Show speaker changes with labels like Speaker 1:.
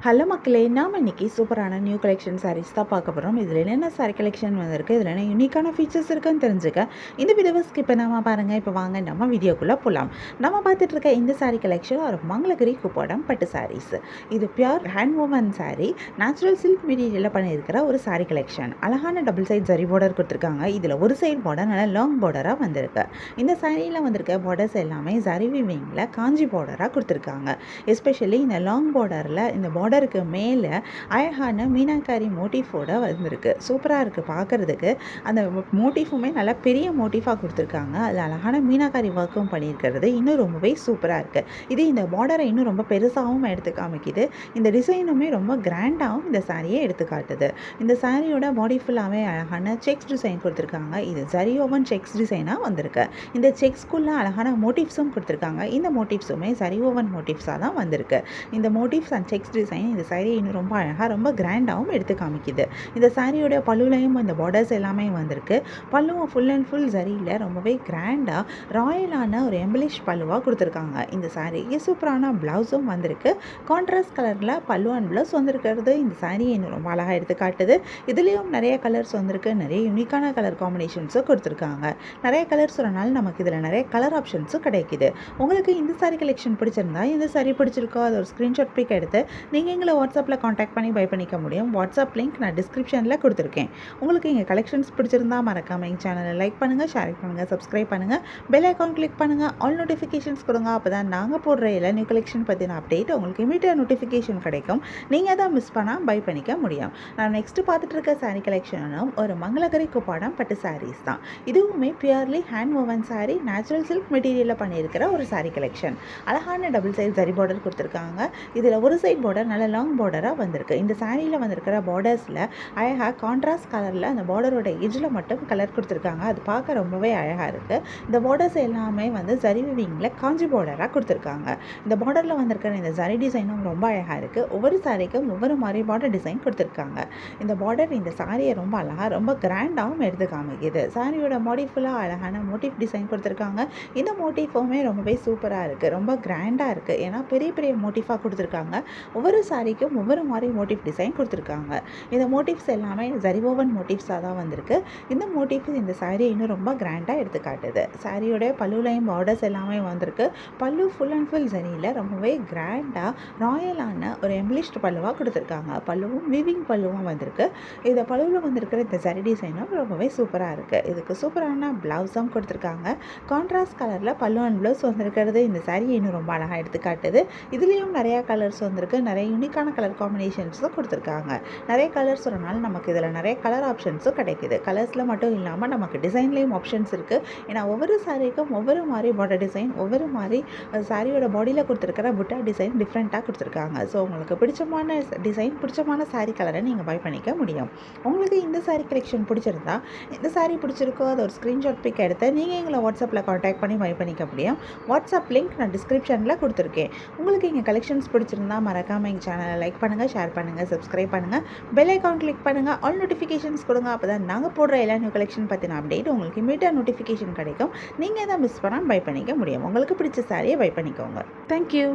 Speaker 1: Hello மக்களே, நாம் இன்றைக்கி சூப்பரான நியூ கலெக்ஷன் சாரீஸ் தான் பார்க்க போகிறோம். இதில் என்னென்ன சாரீ கலெக்ஷன் வந்திருக்கு, இதில் என்ன யூனிக்கான ஃபீச்சர்ஸ் இருக்குன்னு தெரிஞ்சுக்க இந்த வீடியோவை ஸ்கிப் பண்ணாமல் பாருங்கள். இப்போ வாங்க நம்ம வீடியோக்குள்ளே போகலாம். நம்ம பார்த்துட்டு இருக்க இந்த சாரீ கலெக்ஷன் ஒரு மங்களகிரி குப்போடம் பட்டு சாரீஸ். இது pure hand oven sari, natural silk மெட்டீரியலில் பண்ணியிருக்கிற ஒரு சாரீ கலெக்ஷன். அழகான டபுள் சைட் ஜரி பார்டர் கொடுத்துருக்காங்க. இதில் ஒரு சைடு பார்டர் நல்லா லாங் பார்டராக வந்திருக்கு. இந்த சாரியில் வந்திருக்க பார்டர்ஸ் எல்லாமே ஜரி வீவிங்கில் காஞ்சி பார்டராக கொடுத்துருக்காங்க. எஸ்பெஷலி இந்த லாங் பார்டரில் இந்த பார்டருக்கு மேலே அழகான மீனாக்காரி மோட்டிஃபோட வந்திருக்கு. சூப்பராக இருக்குது பார்க்குறதுக்கு. அந்த மோட்டிஃபுமே நல்லா பெரிய மோட்டிஃபாக கொடுத்துருக்காங்க. அது அழகான மீனாக்காரி ஒர்க்கும் பண்ணியிருக்கிறது இன்னும் ரொம்பவே சூப்பராக இருக்குது. இது இந்த பார்டரை இன்னும் ரொம்ப பெருசாகவும் எடுத்து காமிக்குது. இந்த டிசைனுமே ரொம்ப கிராண்டாகவும் இந்த சாரியை எடுத்து காட்டுது. இந்த சாரியோட பாடி ஃபுல்லாகவே அழகான செக்ஸ் டிசைன் கொடுத்துருக்காங்க. இது ஜரி ஓவன் செக்ஸ் டிசைனாக வந்திருக்கு. இந்த செக்ஸ்குள்ளே அழகான மோட்டிவ்ஸும் கொடுத்துருக்காங்க. இந்த மோட்டிவ்ஸுமே ஜரி ஓவன் மோட்டிவ்ஸாக தான் வந்திருக்கு. இந்த மோட்டிவ்ஸ் அண்ட் செக்ஸ் டிசைன் இந்த சாரீ இன்னும் ரொம்ப அழகாக ரொம்ப கிராண்டாகவும் எடுத்து காமிக்குது. இந்த சாரியோட பல்லுலையும் இந்த பார்டர்ஸ் எல்லாமே வந்திருக்கு. பல்லுவும் ஃபுல் அண்ட் ஃபுல் ஜரியில் ரொம்பவே கிராண்டாக ராயலான ஒரு எம்பலிஷ் பல்லுவாக கொடுத்துருக்காங்க. இந்த சாரீக்கு சூப்பரான ப்ளவுஸும் வந்திருக்கு. கான்ட்ராஸ்ட் கலரில் பல்லு அண்ட் ப்ளவுஸ் வந்திருக்கிறது இந்த சாரீ இன்னும் ரொம்ப அழகாக எடுத்து காட்டுது. இதுலேயும் நிறைய கலர்ஸ் வந்திருக்கு. நிறைய யூனிக்கான கலர் காம்பினேஷன்ஸும் கொடுத்துருக்காங்க. நிறைய கலர்ஸ் வரனால நமக்கு இதில் நிறைய கலர் ஆப்ஷன்ஸும் கிடைக்குது. உங்களுக்கு இந்த சாரீ கலெக்ஷன் பிடிச்சிருந்தா, இந்த சாரீ பிடிச்சிருக்கோ அது ஒரு ஸ்க்ரீன்ஷாட் பிக் எடுத்து நீங்கள் எங்களை வாட்ஸ்அப்பில் காண்டாக்ட் பண்ணி பை பண்ணிக்க முடியும். வாட்ஸ்அப் லிங்க் நான் டிஸ்கிரிப்ஷனில் கொடுத்துருக்கேன். உங்களுக்கு எங்கள் கலெக்ஷன்ஸ் பிடிச்சிருந்தா மறக்காமல் எங்கள் சேனலை லைக் பண்ணுங்கள், ஷேர் பண்ணுங்கள், சப்ஸ்கிரைப் பண்ணுங்கள், பெல் ஐக்கான் கிளிக் பண்ணுங்கள், ஆல் நோட்டிஃபிகேஷன்ஸ் கொடுங்க. அப்போ தான் நாங்கள் போடுற எல்லா நியூ கலெக்ஷன் பற்றின அப்டேட் உங்களுக்கு இமீடியட் நோட்டிஃபிகேஷன் கிடைக்கும். நீங்கள் தான் மிஸ் பண்ணால் பை பண்ணிக்க முடியும். நான் நெக்ஸ்ட்டு பார்த்துட்டு இருக்க சாரீ கலெக்ஷனும் ஒரு மங்களகிரி குப்பாடம் பட்டு சாரீஸ் தான். இதுவுமே purely hand oven sari, natural silk மெட்டீரியலில் பண்ணியிருக்கிற ஒரு சாரீ கலெக்ஷன். அழகான டபுள் சைட் ஜரி பார்டர் கொடுத்துருக்காங்க. இதில் ஒரு சைட் பார்டர் நல்ல லாங் பார்டராக வந்திருக்கு. இந்த சாரியில் வந்திருக்கிற பார்டர்ஸில் அழகாக கான்ட்ராஸ்ட் கலரில் அந்த பார்டரோட எஜ்ஜில் மட்டும் கலர் கொடுத்துருக்காங்க. அது பார்க்க ரொம்பவே அழகாக இருக்குது. இந்த பார்டர்ஸ் எல்லாமே ஜரி வீவிங்கில் காஞ்சி பார்டராக கொடுத்துருக்காங்க. இந்த பார்டரில் வந்திருக்கிற இந்த ஜரி டிசைனும் ரொம்ப அழகாக இருக்குது. ஒவ்வொரு சாரிக்கும் ஒவ்வொரு மாதிரி பார்டர் டிசைன் கொடுத்துருக்காங்க. இந்த பார்டர் இந்த சாரியை ரொம்ப அழகாக ரொம்ப கிராண்டாகவும் எடுத்து காமிக்குது. சாரியோட பாடி ஃபுல்லாக அழகான மோட்டிவ் டிசைன் கொடுத்துருக்காங்க. இந்த மோட்டிஃபுமே ரொம்பவே சூப்பராக இருக்குது, ரொம்ப கிராண்டாக இருக்குது. ஏன்னா பெரிய பெரிய மோட்டிஃபாக கொடுத்துருக்காங்க. ஒவ்வொரு சாரிக்கும் ஒவ்வொரு மாதிரி மோட்டிவ் டிசைன் கொடுத்துருக்காங்க. இந்த மோட்டிவ்ஸ் எல்லாமே ஜரி ஓவன் மோட்டிவ்ஸாக தான் வந்திருக்கு. இந்த மோட்டிவ்ஸ் இந்த சாரியை இன்னும் ரொம்ப கிராண்டாக எடுத்து காட்டுது. சாரியோட பல்லுலையும் பார்டர்ஸ் எல்லாமே வந்திருக்கு. பல்லு ஃபுல் அண்ட் ஃபுல் ஜரியில் ரொம்பவே கிராண்டாக ராயலான ஒரு எம்பலிஷ்ட் பல்லுவாக கொடுத்துருக்காங்க. பல்லுவும் வீவிங் பல்லுவும் வந்திருக்கு. இந்த பல்லுவில் வந்திருக்கிற இந்த ஜரி டிசைனும் ரொம்பவே சூப்பராக இருக்குது. இதுக்கு சூப்பரான ப்ளவுஸும் கொடுத்துருக்காங்க. கான்ட்ராஸ்ட் கலரில் பல்லு அண்ட் ப்ளவுஸ் வந்திருக்கிறது இந்த சாரியை இன்னும் ரொம்ப அழகாக எடுத்து காட்டுது. இதுலேயும் நிறையா கலர்ஸ் வந்திருக்கு. நிறைய யூனிக்கான கலர் காம்பினேஷன்ஸும் கொடுத்துருக்காங்க. நிறைய கலர்ஸ் வரனால நமக்கு இதில் நிறைய கலர் ஆப்ஷன்ஸும் கிடைக்குது. கலர்ஸில் மட்டும் இல்லாமல் நமக்கு டிசைன்லேயும் ஆப்ஷன்ஸ் இருக்குது. ஏன்னா ஒவ்வொரு சாரிக்கும் ஒவ்வொரு மாதிரி பார்டர் டிசைன், ஒவ்வொரு மாதிரி சாரியோட பாடியில் கொடுத்துருக்கிற புட்டா டிசைன் டிஃப்ரெண்ட்டாக கொடுத்துருக்காங்க. ஸோ உங்களுக்கு பிடிச்சமான டிசைன், பிடிச்சமான சாரீ கலரை நீங்கள் பை பண்ணிக்க முடியும். உங்களுக்கு இந்த சாரீ கலெக்ஷன் பிடிச்சிருந்தா, இந்த சாரீ பிடிச்சிருக்கோ அது ஒரு ஸ்க்ரீன்ஷாட் பிக் எடுத்து நீங்கள் எங்களை வாட்ஸ்அப்பில் காண்டாக்ட் பண்ணி பை பண்ணிக்க முடியும். வாட்ஸ்அப் லிங்க் நான் டிஸ்கிரிப்ஷனில் கொடுத்துருக்கேன். உங்களுக்கு எங்கள் கலெக்ஷன்ஸ் பிடிச்சிருந்தா மறக்காமல் எங்கள் சேனலை லைக் பண்ணுங்கள், ஷேர் பண்ணுங்கள், சப்ஸ்கிரைப் பண்ணுங்கள், பெல் ஐக்கான் கிளிக் பண்ணுங்கள், ஆல் நோட்டிஃபிகேஷன்ஸ் கொடுங்க. அப்போ தான் நாங்கள் போடுற எல்லா நியூ கலெக்ஷன் பற்றின அப்டேட் உங்களுக்கு இமீடியட் நோட்டிஃபிகேஷன் கிடைக்கும். நீங்கள் தான் மிஸ் பண்ணால் பை பண்ணிக்க முடியும். உங்களுக்கு பிடிச்ச சாரியை பை பண்ணிக்கோங்க. தேங்க்யூ.